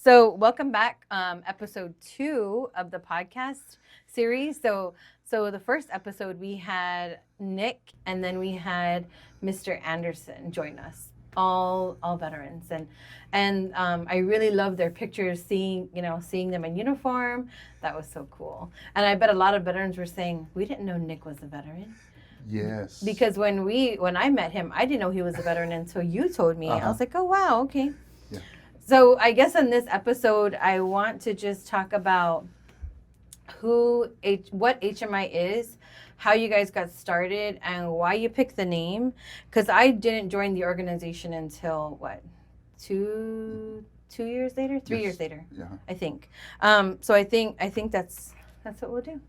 So welcome back, episode 2 of the podcast series. So the first episode we had Nick, and then we had Mr. Anderson join us. All veterans, and I really love their pictures. Seeing them in uniform, that was so cool. And I bet a lot of veterans were saying, "We didn't know Nick was a veteran." Yes. Because when I met him, I didn't know he was a veteran until you told me. I was like, "Oh wow, okay." Yeah. So I guess in this episode, I want to just talk about what HMI is, how you guys got started, and why you picked the name. Because I didn't join the organization until what, 2 years later, 3 years later, Yeah. I think. So I think that's what we'll do.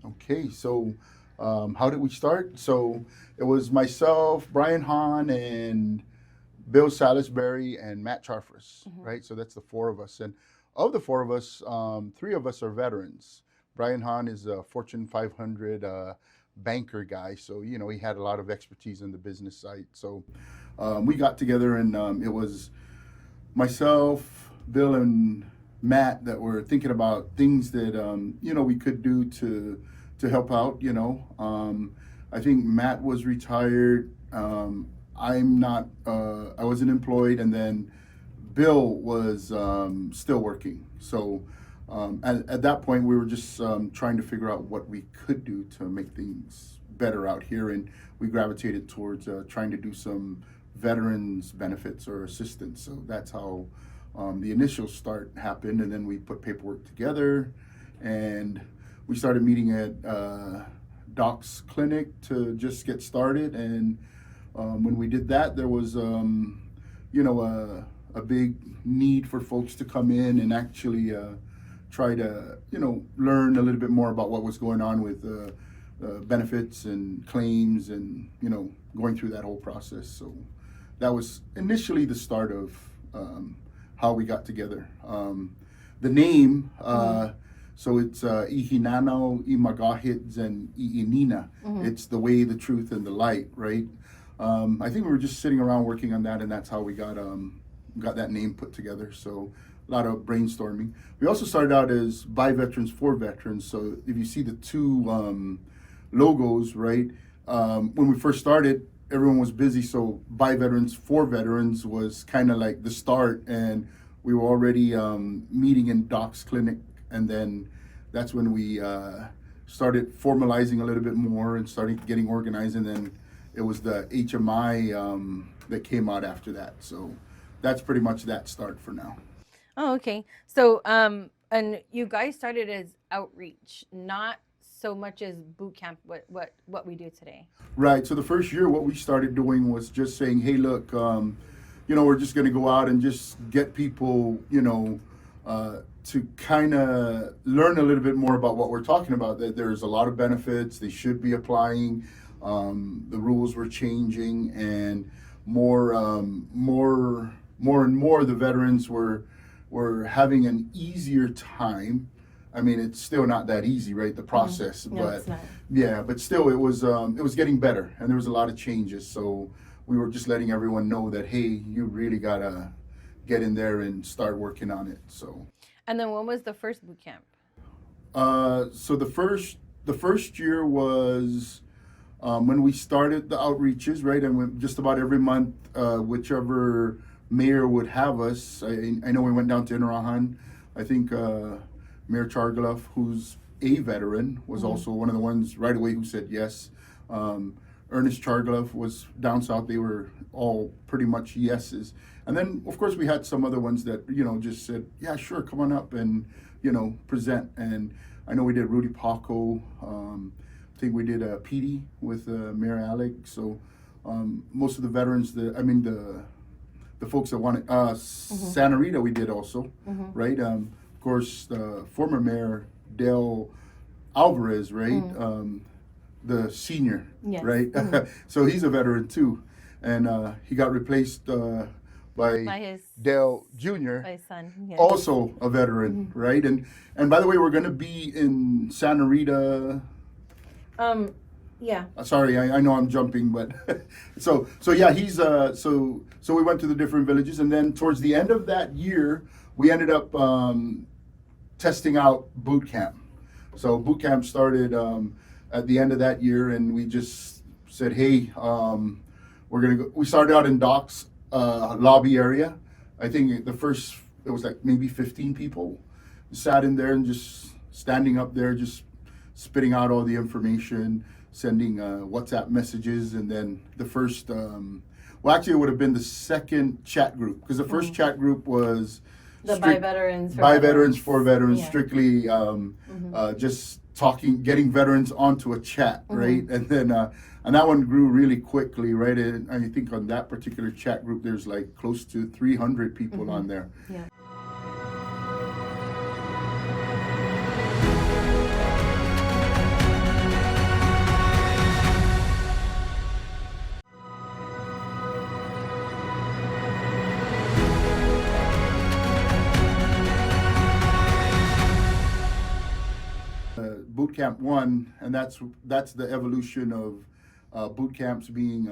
Okay. So, how did we start? So it was myself, Brian Hahn, and Bill Salisbury, and Matt Charfris, right? So that's the four of us. And of the four of us, three of us are veterans. Brian Hahn is a Fortune 500 banker guy. So, he had a lot of expertise in the business side. So we got together, and it was myself, Bill, and Matt that were thinking about things that, we could do to help out, I think Matt was retired. I'm not, I wasn't employed, and then Bill was still working. So at that point, we were just trying to figure out what we could do to make things better out here, and we gravitated towards trying to do some veterans benefits or assistance. So that's how the initial start happened, and then we put paperwork together, and we started meeting at Doc's clinic to just get started. And when we did that, there was, a big need for folks to come in and actually try to, learn a little bit more about what was going on with benefits and claims, and, going through that whole process. So that was initially the start of how we got together. The name, so it's Ihinano, Imagahids, and Iinina. It's the way, the truth, and the light, right? I think we were just sitting around working on that, and that's how we got that name put together. So a lot of brainstorming. We also started out as by veterans for veterans. So if you see the two logos, right? When we first started, everyone was busy. So by veterans for veterans was kind of like the start, and we were already meeting in Doc's clinic, and then that's when we started formalizing a little bit more and starting getting organized, and then it was the HMI that came out after that. So that's pretty much that start for now. Oh, okay. So and you guys started as outreach, not so much as boot camp. What we do today. Right. So the first year, what we started doing was just saying, hey, look, we're just going to go out and just get people, to kind of learn a little bit more about what we're talking about, that there's a lot of benefits, they should be applying. The rules were changing, and more and more the veterans were having an easier time. I mean, it's still not that easy, right? The process, No, but it's not. yeah, but still, it was getting better, and there was a lot of changes. So we were just letting everyone know that, hey, you really gotta get in there and start working on it. So. And then when was the first boot camp? So the first year was when we started the outreaches, right? And just about every month, whichever mayor would have us. I know we went down to Inarahan. I think Mayor Chargaloff, who's a veteran, was also one of the ones right away who said yes. Ernest Chargaloff was down south. They were all pretty much yeses. And then, of course, we had some other ones that, just said, yeah, sure, come on up and, present. And I know we did Rudy Paco. I think we did PD with Mayor Alec. So most of the veterans, the folks that wanted, Santa Rita we did also, right? Of course, the former Mayor Del Alvarez, right? The senior, Yes. right? So he's a veteran too. And he got replaced by his Dale Jr., by his son. Yes. also a veteran, right? And by the way, we're going to be in Santa Rita. Yeah. Sorry, I know I'm jumping, but so yeah, he's so we went to the different villages, and then towards the end of that year, we ended up testing out boot camp. So boot camp started at the end of that year, and we just said, hey, we're gonna go. We started out in Doc's lobby area. I think it was like maybe 15 people sat in there and just standing up there, just spitting out all the information, sending WhatsApp messages, and then the first. Well, actually, it would have been the second chat group, because the first chat group was by veterans, for veterans, Yeah. strictly just talking, getting veterans onto a chat, right? And then and that one grew really quickly, right? And I think on that particular chat group, there's like close to 300 people on there. Yeah. Boot camp 1, and that's the evolution of boot camps being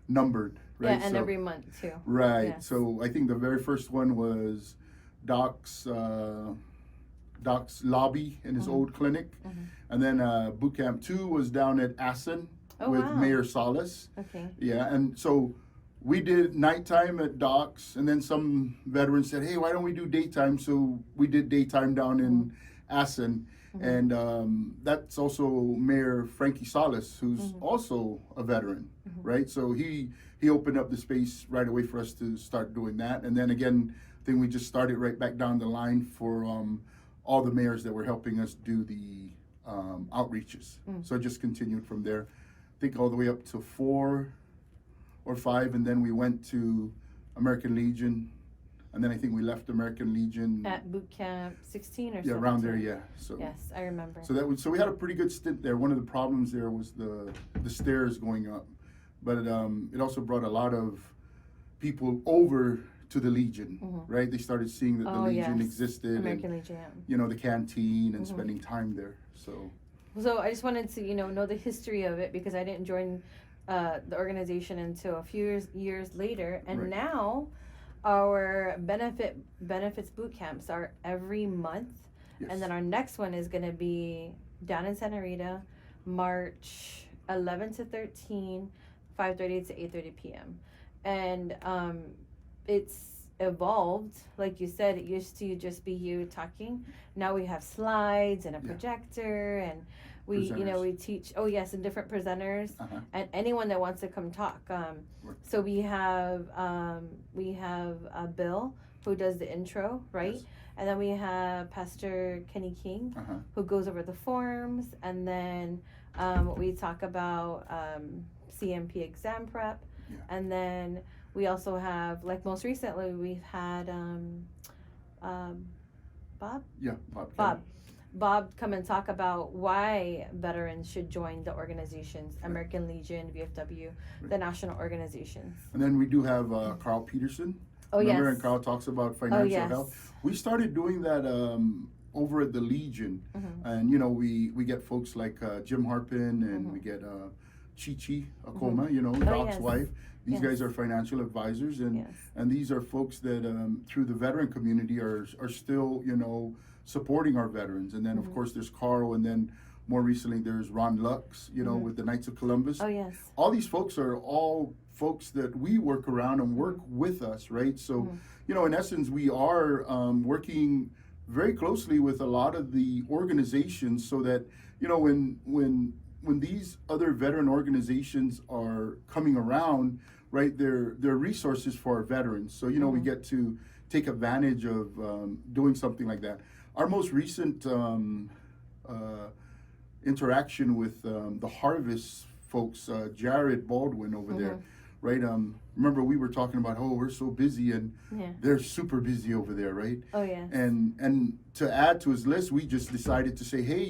numbered, right? Yeah, and every month too. Right. Yes. So I think the very first one was Doc's lobby in his old clinic, and then boot camp 2 was down at Assen with wow. Mayor Salas. Okay. Yeah, and so we did nighttime at Doc's, and then some veterans said, hey, why don't we do daytime? So we did daytime down in Assen. And that's also Mayor Frankie Salas, who's also a veteran, right? So he opened up the space right away for us to start doing that. And then again, I think we just started right back down the line for all the mayors that were helping us do the outreaches. So it just continued from there, I think all the way up to 4 or 5, and then we went to American Legion. And then I think we left American Legion At boot camp 16 or something. Yeah, around there, yeah. So Yes, I remember. so we had a pretty good stint there. One of the problems there was the stairs going up, but it also brought a lot of people over to the Legion, right? They started seeing that the Legion existed, American and Legion. you know, the canteen and spending time there. So I just wanted to know the history of it, because I didn't join the organization until a few years later, and Right. now our benefits boot camps are every month. Yes. And then our next one is going to be down in Santa Rita, March 11 to 13, 5:30 to 8:30 p.m. And it's evolved. Like you said, it used to just be you talking. Now we have slides and a projector, and we we teach. Oh yes, and different presenters, and anyone that wants to come talk. So we have Bill, who does the intro, right? Yes. And then we have Pastor Kenny King, who goes over the forms, and then we talk about CMP exam prep, and then we also have, like most recently, we've had Bob. Yeah, Bob. Bob come and talk about why veterans should join the organizations, American Legion, VFW, the national organizations. And then we do have Carl Peterson. Oh, Remember, yes. and Carl talks about financial yes. health. We started doing that over at the Legion, and we get folks like Jim Harpin, and we get Chi Akoma, Doc's yes. wife. These Yes. guys are financial advisors, and Yes. and these are folks that through the veteran community are still supporting our veterans. And then of course there's Carl, and then more recently there's Ron Lux, with the Knights of Columbus. Oh yes. All these folks are all folks that we work around and work with us, right? So, in essence, we are working very closely with a lot of the organizations, so that when these other veteran organizations are coming around, right, they're resources for our veterans. So we get to take advantage of doing something like that. Our most recent interaction with the Harvest folks, Jared Baldwin over there, right? Remember we were talking about, we're so busy, and they're super busy over there, right? Oh yeah. And to add to his list, we just decided to say, hey,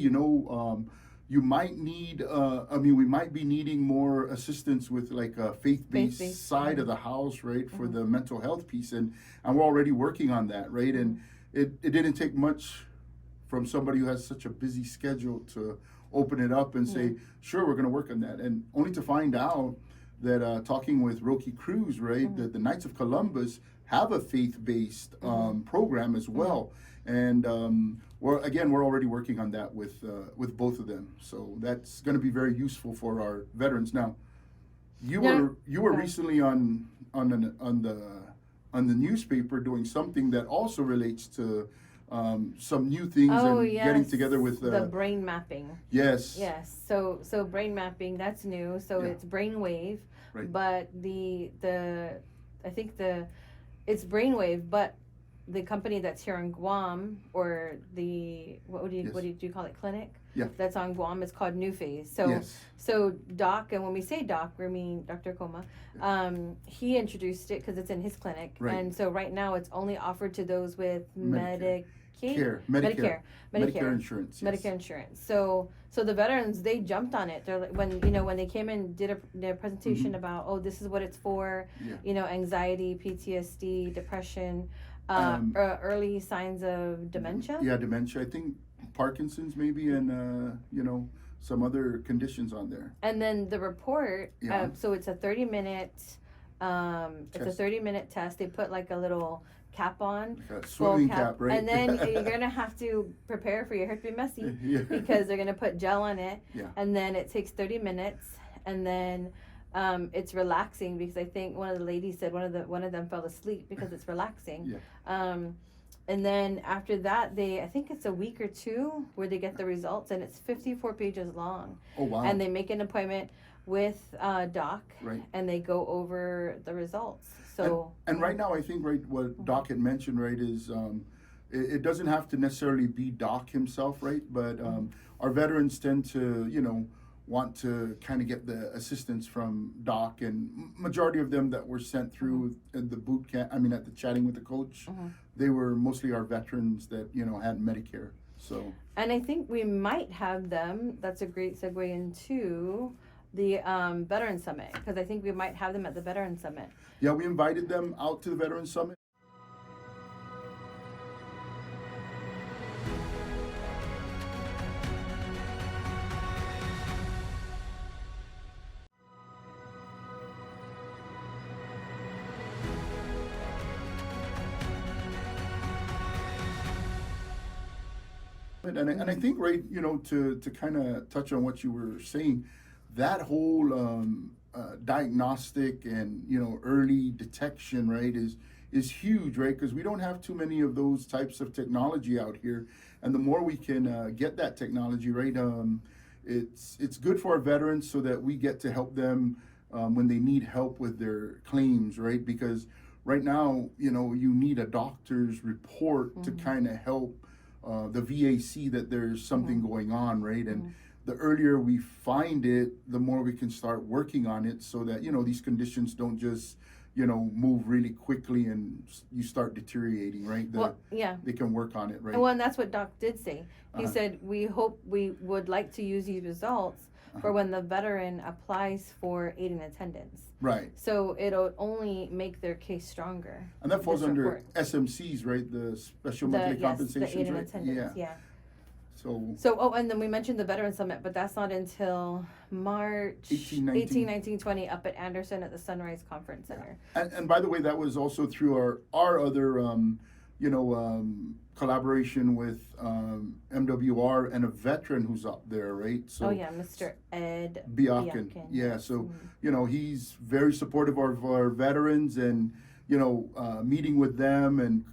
you might need, we might be needing more assistance with like a faith-based side of the house, right, for the mental health piece, and we're already working on that, right? And it didn't take much from somebody who has such a busy schedule to open it up and say, sure, we're going to work on that, and only to find out that talking with Roki Cruz, right, the Knights of Columbus have a faith-based program as well. And we're already working on that with both of them. So that's going to be very useful for our veterans. Now, you were recently on the newspaper doing something that also relates to some new things getting together with the brain mapping. Yes. So brain mapping, that's new. So it's brainwave, Right. but it's brainwave, but the company that's here in Guam, or what do you call it, clinic? Yeah. That's on Guam, is called New Phase. So Doc, and when we say Doc, we mean Dr. Coma. He introduced it because it's in his clinic, Right. and so right now it's only offered to those with Medicare insurance. Yes. Medicare insurance. So the veterans, they jumped on it. They're like, when they came and did their presentation about, this is what it's for. Yeah. Anxiety, PTSD, depression, early signs of dementia. Yeah, dementia. I think Parkinson's maybe, and some other conditions on there. And then the report. Yeah. So it's a 30-minute. It's a 30-minute test. They put like a little cap on, swimming cap, right? And then you're gonna have to prepare for your hair to be messy because they're gonna put gel on it. Yeah. And then it takes 30 minutes, and then it's relaxing, because I think one of the ladies said one of them fell asleep because it's relaxing. Yeah. And then after that, I think it's a week or two where they get the results, and it's 54 pages long. Oh, wow. And they make an appointment with Doc, Right. and they go over the results. So and right now, I think what Doc had mentioned, right, is it doesn't have to necessarily be Doc himself, right? But our veterans tend to want to kind of get the assistance from Doc, and majority of them that were sent through at the boot camp, at the chatting with the coach, they were mostly our veterans that had Medicare. So, and I think we might have them. That's a great segue into the Veteran Summit, because I think we might have them at the Veteran Summit. Yeah, we invited them out to the Veteran Summit. And I think, right, to kind of touch on what you were saying, that whole diagnostic and early detection, right, is huge, right? Because we don't have too many of those types of technology out here, and the more we can get that technology, right, it's good for our veterans, so that we get to help them when they need help with their claims, right? Because right now, you need a doctor's report to kind of help the VA see that there's something going on, right? And the earlier we find it, the more we can start working on it, so that these conditions don't just move really quickly and you start deteriorating, right? They can work on it, right? Well, and that's what Doc did say. He said, we would like to use these results for when the veteran applies for aid and attendance. Right. So it'll only make their case stronger. And that falls under SMCs, right? The special monthly compensations, the aid and right? attendance, yeah. So, and then we mentioned the Veteran Summit, but that's not until March 18, 19, 20 up at Anderson at the Sunrise Conference Center. And by the way, that was also through our other collaboration with MWR and a veteran who's up there, right? So Mr. Ed Biakin. Yeah, so he's very supportive of our veterans, and meeting with them, and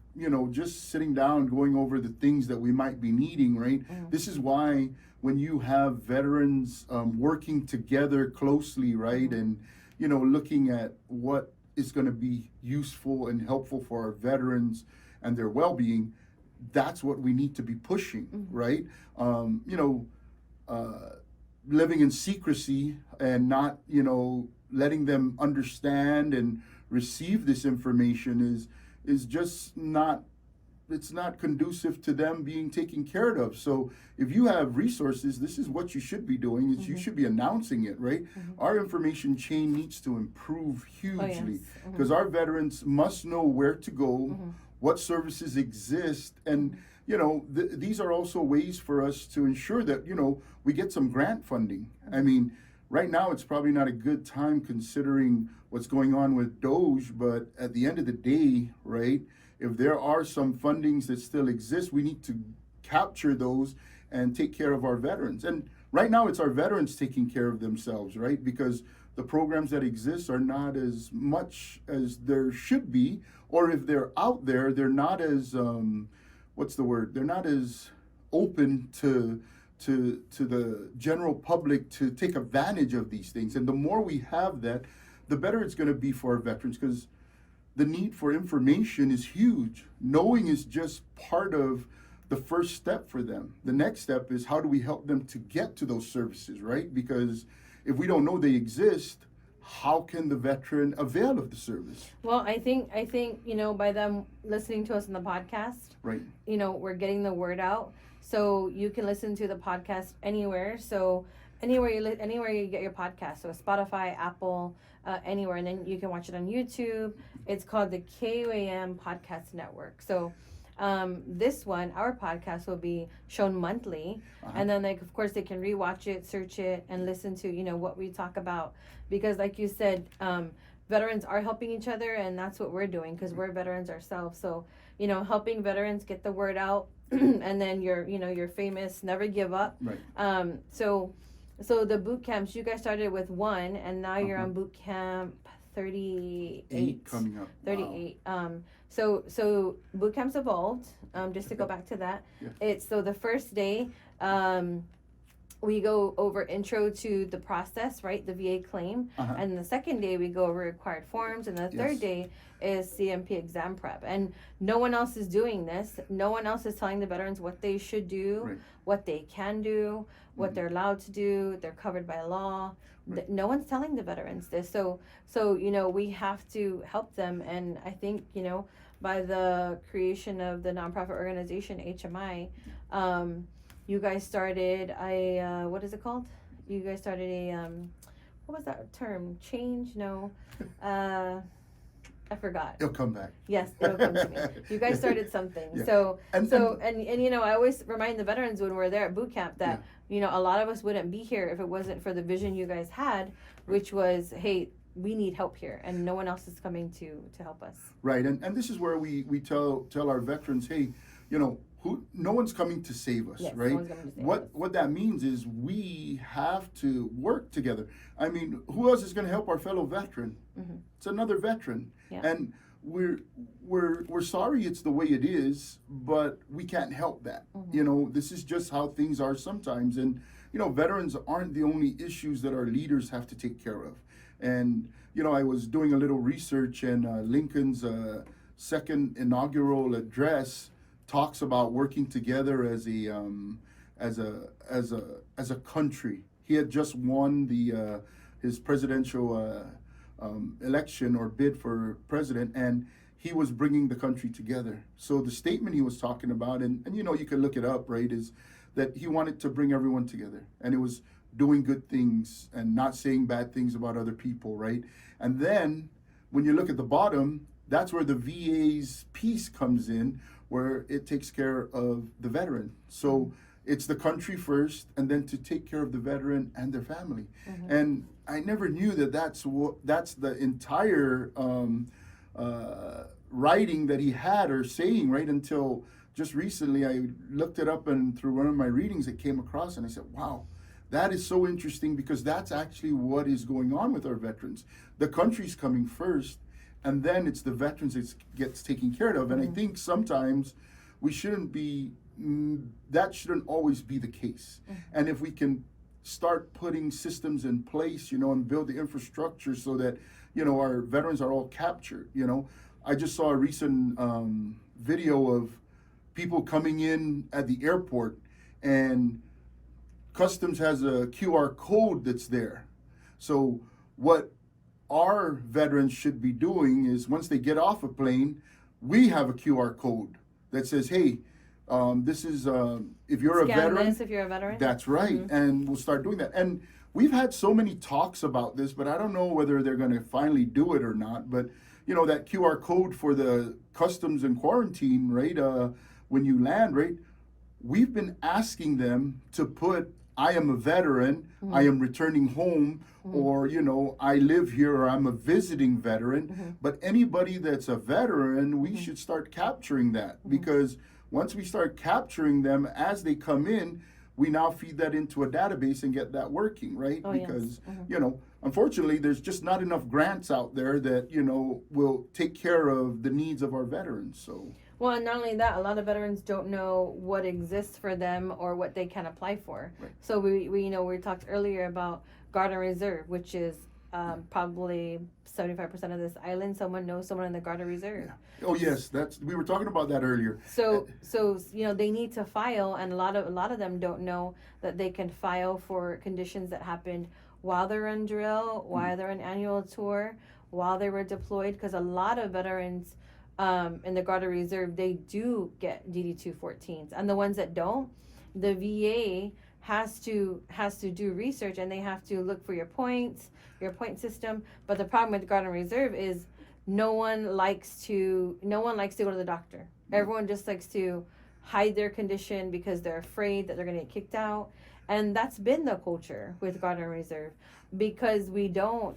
just sitting down, going over the things that we might be needing, right? This is why when you have veterans working together closely, right, and looking at what is going to be useful and helpful for our veterans and their well-being, that's what we need to be pushing, right? Living in secrecy and not letting them understand and receive this information is just not, it's not conducive to them being taken care of. So if you have resources, this is what you should be doing, is you should be announcing it, right? Our information chain needs to improve hugely, because our veterans must know where to go, what services exist, and these are also ways for us to ensure that we get some grant funding. I mean, right now it's probably not a good time considering what's going on with Doge, but at the end of the day, right, if there are some fundings that still exist, we need to capture those and take care of our veterans. And right now it's our veterans taking care of themselves, right? Because the programs that exist are not as much as there should be, or if they're out there, they're not as what's the word? They're not as open to the general public to take advantage of these things. And the more we have that, the better it's going to be for our veterans, because the need for information is huge. Knowing is just part of the first step for them. The next step is, how do we help them to get to those services, right? Because if we don't know they exist, how can the veteran avail of the service? Well, I think by them listening to us in the podcast, right? We're getting the word out. So you can listen to the podcast anywhere. So anywhere you get your podcast. So Spotify, Apple, anywhere, and then you can watch it on YouTube. It's called the KUAM Podcast Network. So this one, our podcast, will be shown monthly, and then of course they can rewatch it, search it, and listen to what we talk about, because like you said, veterans are helping each other, and that's what we're doing, because we're veterans ourselves. So helping veterans get the word out, and then you're famous, never give up. Right. So the boot camps, you guys started with one, and now you're on boot camp 38 coming up. 38. Wow. So boot camps evolved. Just to go back to that, it's so the first day, we go over intro to the process, right? The VA claim, and the second day we go over required forms, and the third day is CMP exam prep. And no one else is doing this. No one else is telling the veterans what they should do, what they can do, what they're allowed to do. They're covered by law. No one's telling the veterans this. So we have to help them. And I think by the creation of the nonprofit organization HMI, you guys started what is it called? You guys started a what was that term? Change? No. I forgot. It'll come back. Yes, it'll come to me. You guys started something. Yeah. So I always remind the veterans when we're there at boot camp that a lot of us wouldn't be here if it wasn't for the vision you guys had, which was, hey, we need help here, and no one else is coming to help us. Right, and this is where we tell our veterans, hey, no one's coming to save us, right? No one's coming to save us. What that means is we have to work together. I mean, who else is going to help our fellow veteran? It's another veteran, and we're sorry it's the way it is, but we can't help that. This is just how things are sometimes, and veterans aren't the only issues that our leaders have to take care of. And I was doing a little research, and Lincoln's second inaugural address talks about working together as a country. He had just won his presidential election or bid for president, and he was bringing the country together. So the statement he was talking about, and you can look it up, right, is that he wanted to bring everyone together, and it was doing good things and not saying bad things about other people, right? And then when you look at the bottom, that's where the VA's piece comes in, where it takes care of the veteran. So it's the country first, and then to take care of the veteran and their family. And I never knew that's the entire writing that he had or saying, right, until just recently. I looked it up, and through one of my readings it came across, and I said, wow, that is so interesting, because that's actually what is going on with our veterans. The country's coming first, and then it's the veterans that gets taken care of. And I think sometimes we shouldn't be, that shouldn't always be the case. And if we can start putting systems in place, and build the infrastructure so that, our veterans are all captured. I just saw a recent video of people coming in at the airport, and Customs has a QR code that's there. So what our veterans should be doing is, once they get off a plane, we have a QR code that says, hey, this is, if you're a veteran. If you're a veteran. That's right. And we'll start doing that. And we've had so many talks about this, but I don't know whether they're going to finally do it or not. But, that QR code for the customs and quarantine, right, when you land, right, we've been asking them to put I am a veteran, I am returning home, or, I live here, or I'm a visiting veteran. But anybody that's a veteran, we should start capturing that, because once we start capturing them as they come in, we now feed that into a database and get that working, right? Oh, Because, yes. unfortunately, there's just not enough grants out there that, will take care of the needs of our veterans. So. Well, and not only that, a lot of veterans don't know what exists for them or what they can apply for. Right. So we talked earlier about Guard and Reserve, which is probably 75% of this island. Someone knows someone in the Guard and Reserve. Yeah. Oh yes, we were talking about that earlier. So they need to file, and a lot of them don't know that they can file for conditions that happened while they're on drill, while they're on annual tour, while they were deployed, because a lot of veterans in the Guard and Reserve, they do get DD-214s, and the ones that don't, the VA has to do research, and they have to look for your point system. But the problem with Guard and Reserve is no one likes to go to the doctor. Everyone just likes to hide their condition because they're afraid that they're going to get kicked out, and that's been the culture with Guard and Reserve, because we don't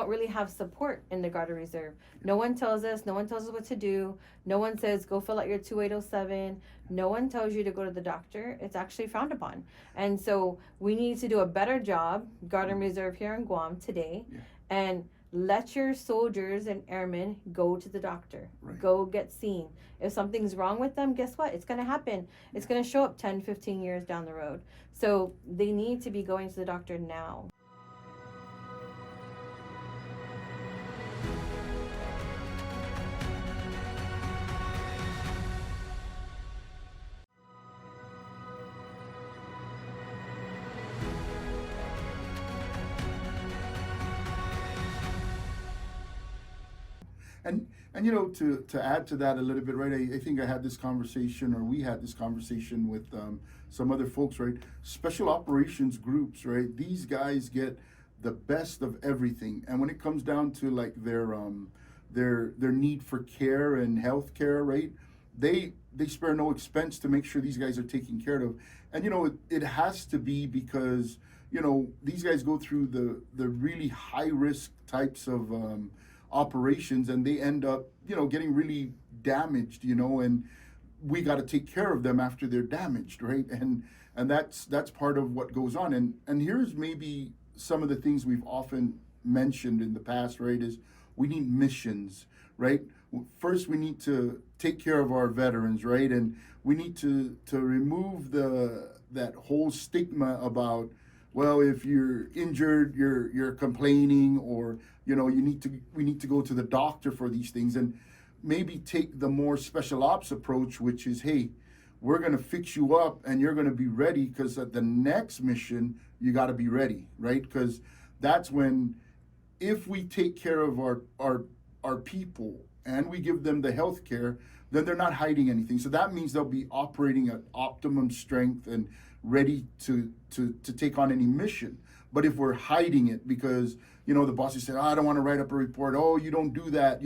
really have support in the Guard and Reserve. No one tells us what to do. No one says, go fill out your 2807. No one tells you to go to the doctor. It's actually frowned upon. And so we need to do a better job, Guard and Reserve here in Guam today, and let your soldiers and airmen go to the doctor. Right. Go get seen. If something's wrong with them, guess what? It's going to happen. It's going to show up 10, 15 years down the road. So they need to be going to the doctor now. And to add to that a little bit, right? I think I had this conversation, or we had this conversation with some other folks, right? Special operations groups, right? These guys get the best of everything, and when it comes down to like their need for care and health care, right? They spare no expense to make sure these guys are taken care of, and it has to be because these guys go through the really high risk types of operations, and they end up getting really damaged, and we got to take care of them after they're damaged, right? And that's part of what goes on. And here's maybe some of the things we've often mentioned in the past, right? Is we need missions, right? First, we need to take care of our veterans, right? And we need to remove that whole stigma about, well, if you're injured, you're complaining, or we need to go to the doctor for these things, and maybe take the more special ops approach, which is, hey, we're going to fix you up and you're going to be ready, because at the next mission you got to be ready, right? Because that's when, if we take care of our people and we give them the health care, then they're not hiding anything. So that means they'll be operating at optimum strength and ready to take on any mission. But if we're hiding it because the bosses say, I don't want to write up a report. Oh, you don't do that.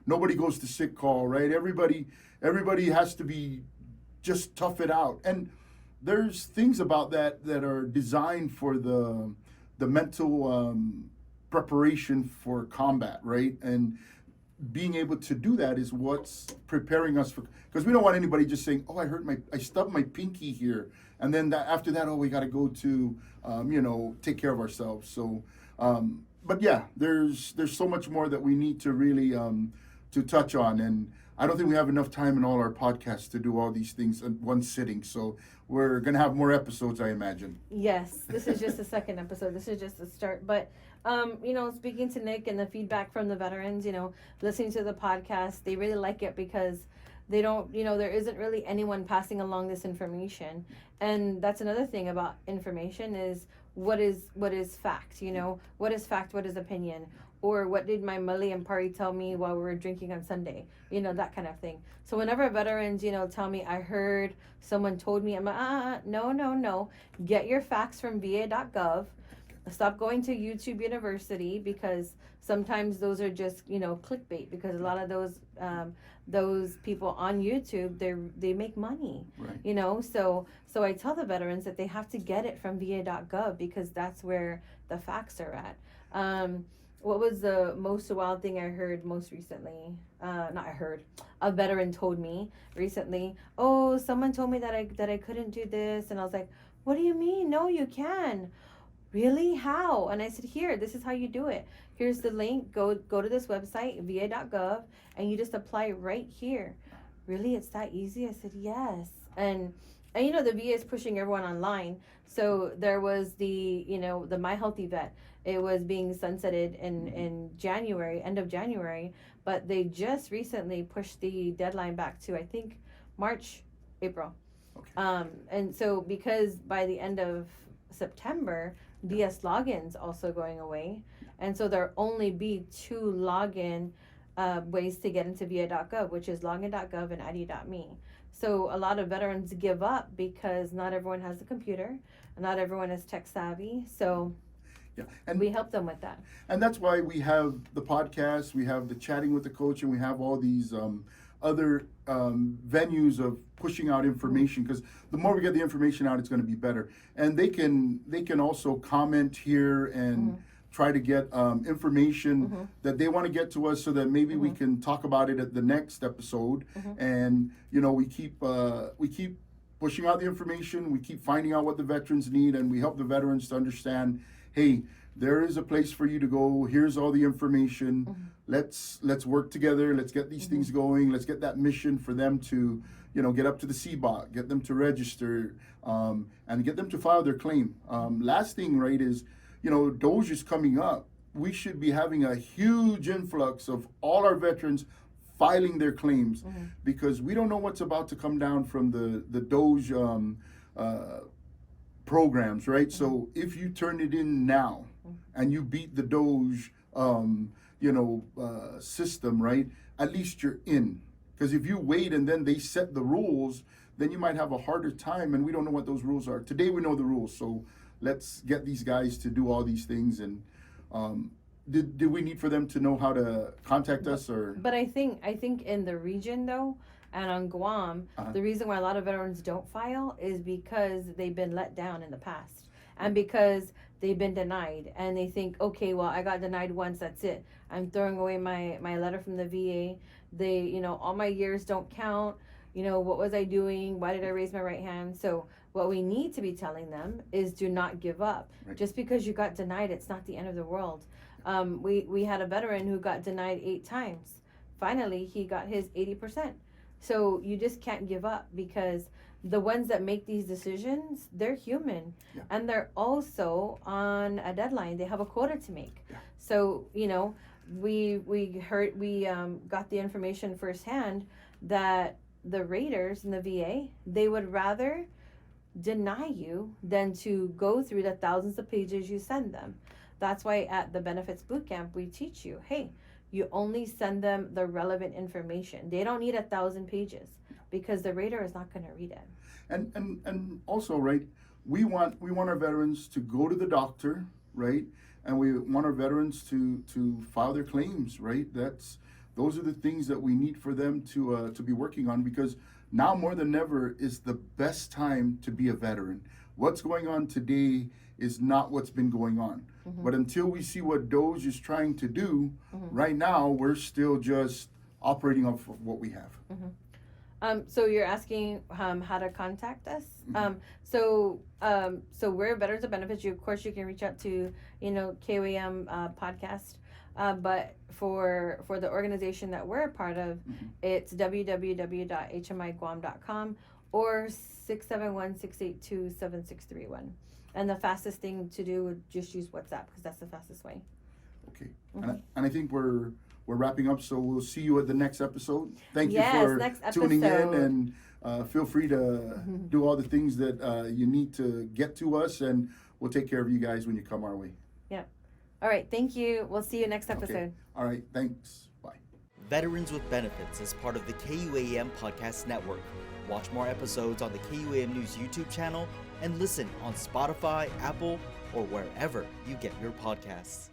Nobody goes to sick call, right? Everybody has to be just tough it out. And there's things about that are designed for the mental preparation for combat, right? And being able to do that is what's preparing us for, because we don't want anybody just saying, oh, I stubbed my pinky here, and then after that, oh, we got to go to take care of ourselves. So but yeah, there's so much more that we need to really to touch on, and I don't think we have enough time in all our podcasts to do all these things in one sitting. So we're gonna have more episodes, I imagine. Yes, this is just the second episode. This is just the start. But speaking to Nick and the feedback from the veterans, listening to the podcast, they really like it because they don't, there isn't really anyone passing along this information. And that's another thing about information is what is fact, what is fact, what is opinion, or what did my Mali and Pari tell me while we were drinking on Sunday, that kind of thing. So whenever veterans, tell me, I heard, someone told me, I'm like, no. Get your facts from va.gov. stop going to YouTube University, because sometimes those are just, clickbait, because a lot of those people on YouTube, they make money, Right. So I tell the veterans that they have to get it from va.gov, because that's where the facts are at. What was the most wild thing I heard most recently? Not I heard. A veteran told me recently, "Oh, someone told me that I couldn't do this," and I was like, "What do you mean? No, you can." Really? How? And I said, "Here, this is how you do it. Here's the link. Go to this website, va.gov, and you just apply it right here." Really? It's that easy? I said, "Yes." And the VA is pushing everyone online. So there was the My Healthy Vet. It was being sunsetted in January, end of January, but they just recently pushed the deadline back to, I think, March, April. Okay. And so because by the end of September, DS logins also going away, and so there'll only be two login ways to get into va.gov, which is login.gov and id.me. So a lot of veterans give up because not everyone has a computer, not everyone is tech savvy. So Yeah, and we help them with that. And that's why we have the podcast, we have the chatting with the coach, and we have all these other venues of pushing out information, because the more we get the information out, it's going to be better. And they can also comment here and try to get information that they want to get to us, so that maybe we can talk about it at the next episode. And we keep pushing out the information, we keep finding out what the veterans need, and we help the veterans to understand, hey, there is a place for you to go. Here's all the information. Let's work together. Let's get these things going. Let's get that mission for them to, get up to the CBOT, get them to register, and get them to file their claim. Last thing, right, is, Doge is coming up. We should be having a huge influx of all our veterans filing their claims, because we don't know what's about to come down from the Doge programs, right? So if you turn it in now and you beat the Doge, system, right? At least you're in. Because if you wait and then they set the rules, then you might have a harder time, and we don't know what those rules are. Today we know the rules, so let's get these guys to do all these things. And did we need for them to know how to contact us, or? But I think in the region though, and on Guam, the reason why a lot of veterans don't file is because they've been let down in the past, and because they've been denied, and they think, okay, well, I got denied once, that's it. I'm throwing away my letter from the VA. They, all my years don't count. What was I doing? Why did I raise my right hand? So what we need to be telling them is, do not give up. Right. Just because you got denied, it's not the end of the world. We had a veteran who got denied 8 times. Finally, he got his 80%. So you just can't give up, because the ones that make these decisions, they're human. Yeah. And they're also on a deadline. They have a quota to make. Yeah. So, we got the information firsthand that the raters in the VA, they would rather deny you than to go through the thousands of pages you send them. That's why at the Benefits Bootcamp, we teach you, hey, you only send them the relevant information. They don't need 1,000 pages, because the rater is not going to read it. And also, right, we want our veterans to go to the doctor, right? And we want our veterans to file their claims, right? Those are the things that we need for them to be working on, because now more than ever is the best time to be a veteran. What's going on today is not what's been going on. But until we see what Doge is trying to do, right now we're still just operating off of what we have. So you're asking how to contact us. So we're Veterans of Benefits. Of course, you can reach out to KOAM podcast. But for the organization that we're a part of, it's www.hmiguam.com or 671-682-7631. And the fastest thing to do would just use WhatsApp, because that's the fastest way. Okay. And I think we're wrapping up, so we'll see you at the next episode. Thank you for tuning in, and feel free to do all the things that you need to get to us, and we'll take care of you guys when you come our way. Yeah. All right. Thank you. We'll see you next episode. Okay. All right. Thanks. Bye. Veterans with Benefits is part of the KUAM Podcast Network. Watch more episodes on the KUAM News YouTube channel and listen on Spotify, Apple, or wherever you get your podcasts.